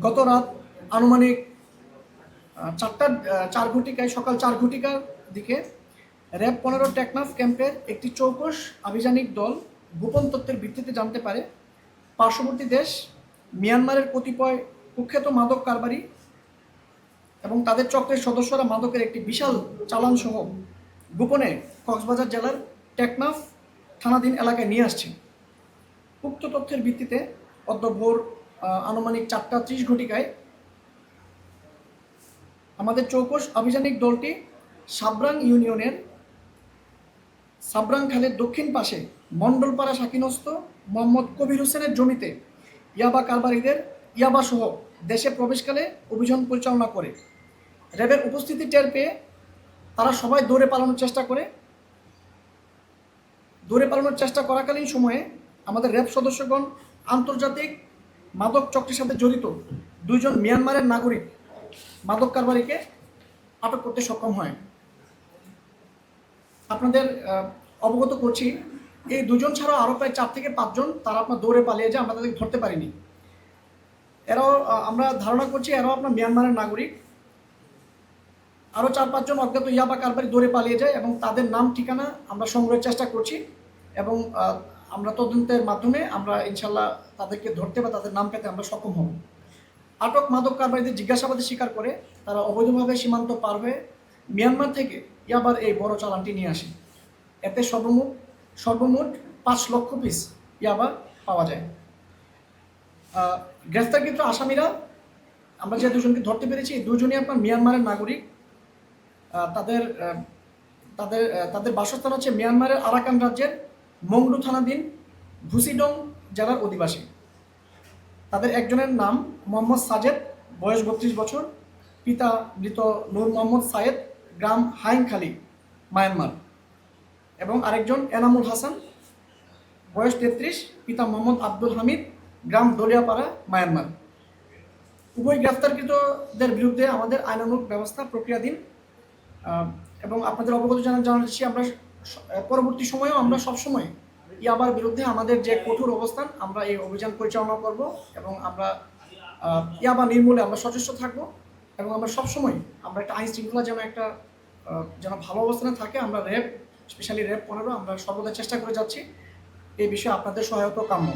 গত রাত আনুমানিক 4 ঘটিকায় সকাল 4 ঘটিকার দিকে র্যাব 15 টেকনাফ ক্যাম্পের একটি চৌকস আভিযানিক দল গোপন তথ্যের ভিত্তিতে জানতে পারে পার্শ্ববর্তী দেশ মিয়ানমারের কতিপয় কুখ্যাত মাদক কারবারি এবং তাদের চক্রের সদস্যরা মাদকের একটি বিশাল চালান সহ গোপনে কক্সবাজার জেলার টেকনাফ থানাধীন এলাকায় নিয়ে আসছে। উক্ত তথ্যের ভিত্তিতে অদ্য ভোর আনুমানিক 4:30 ঘটিকায় আমাদের চৌকস আভিযানিক দলটি সাবরাং ইউনিয়নের সাবরাং খালের দক্ষিণ পাশে মণ্ডলপাড়া শাকিনস্ত মোহাম্মদ কবির হোসেনের জমিতে ইয়াবা কারবারিদের ইয়াবা সহ দেশে প্রবেশকালে অভিযান পরিচালনা করে। র্যাবের উপস্থিতি টের পেয়ে তারা সবাই দৌড়ে পালানোর চেষ্টা করাকালীন সময়ে আমাদের র্যাব সদস্যগণ আন্তর্জাতিক মাদক চক্রের সাথে জড়িত 2 জন মিয়ানমারের নাগরিক মাদক কারবারিকে আটক করতে সক্ষম হয়। আপনাদের অবগত করছি, এই 2 জন ছাড়াও আরও প্রায় 4 থেকে 5 জন তারা আপনার দৌড়ে পালিয়ে যায়, আমরা তাদেরকে ধরতে পারিনি। এরাও আমরা ধারণা করছি এরাও আপনার মিয়ানমারের নাগরিক। আরও 4-5 জন অজ্ঞাত ইয়াবা কারবারি দৌড়ে পালিয়ে যায় এবং তাদের নাম ঠিকানা আমরা সংগ্রহের চেষ্টা করছি এবং আমরা তদন্তের মাধ্যমে আমরা ইনশাল্লাহ তাদেরকে ধরতে বা তাদের নাম পেতে আমরা সক্ষম হব। আটক মাদক কারবারিদের জিজ্ঞাসাবাদে স্বীকার করে তারা অবৈধভাবে সীমান্ত পার হয়ে মিয়ানমার থেকে ইয়াবার এই বড় চালানটি নিয়ে আসে। এতে সর্বমোট 5 লক্ষ পিস ইয়াবা পাওয়া যায়। গ্রেফতারকৃত আসামিরা আমরা যে 2 জনকে ধরতে পেরেছি, এই 2 জনই আপনার মিয়ানমারের নাগরিক। তাদের তাদের তাদের বাসস্থান হচ্ছে মিয়ানমারের আরাকান রাজ্যের মংডু থানাধীন ভুসিডং জেলার অধিবাসী। তাদের একজনের নাম মোহাম্মদ সাজেদ, বয়স 32 বছর, পিতা মৃত নূর মোহাম্মদ সায়েদ, গ্রাম হাইংখালি, মায়ানমার, এবং আরেকজন এনামুল হাসান, বয়স 33, পিতা মোহাম্মদ আব্দুল হামিদ, গ্রাম দলিয়াপাড়া, মায়ানমার। উভয় গ্রেফতারকৃতদের বিরুদ্ধে আমাদের আইনানুগ ব্যবস্থা প্রক্রিয়াধীন এবং আপনাদের অবগত জানাচ্ছি আমরা পরবর্তী সময়েও আমরা সবসময় ইয়াবার বিরুদ্ধে আমাদের যে কঠোর অবস্থান আমরা এই অভিযান পরিচালনা করব এবং আমরা ইয়াবা নির্মূলে আমরা সচেষ্ট থাকব এবং আমরা সবসময় আমরা একটা আইন শৃঙ্খলা যেন ভালো অবস্থানে থাকে আমরা স্পেশালি র্যাব 15 আমরা সর্বদা চেষ্টা করে যাচ্ছি। এই বিষয়ে আপনাদের সহায়তা কাম্য।